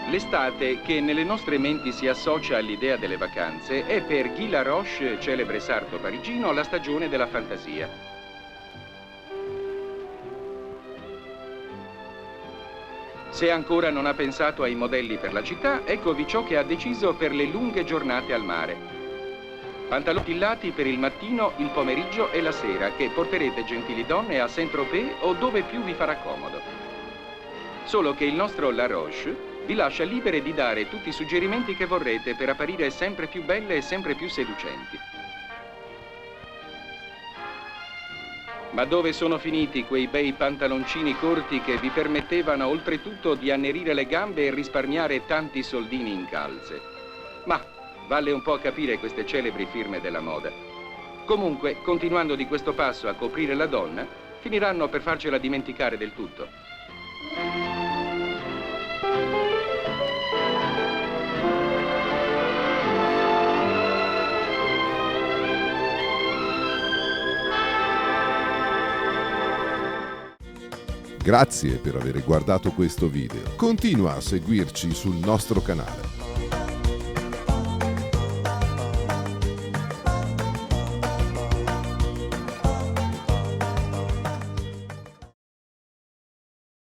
L'estate, che nelle nostre menti si associa all'idea delle vacanze, è per Guy Laroche, celebre sarto parigino, la stagione della fantasia. Se ancora non ha pensato ai modelli per la città, eccovi ciò che ha deciso per le lunghe giornate al mare. Pantaloni tillati per il mattino, il pomeriggio e la sera, che porterete, gentili donne, a Saint-Tropez o dove più vi farà comodo. Solo che il nostro Laroche vi lascia libere di dare tutti i suggerimenti che vorrete per apparire sempre più belle e sempre più seducenti. Ma dove sono finiti quei bei pantaloncini corti che vi permettevano oltretutto di annerire le gambe e risparmiare tanti soldini in calze? Ma vale un po' capire queste celebri firme della moda. Comunque, continuando di questo passo a coprire la donna, finiranno per farcela dimenticare del tutto. Grazie per aver guardato questo video. Continua a seguirci sul nostro canale.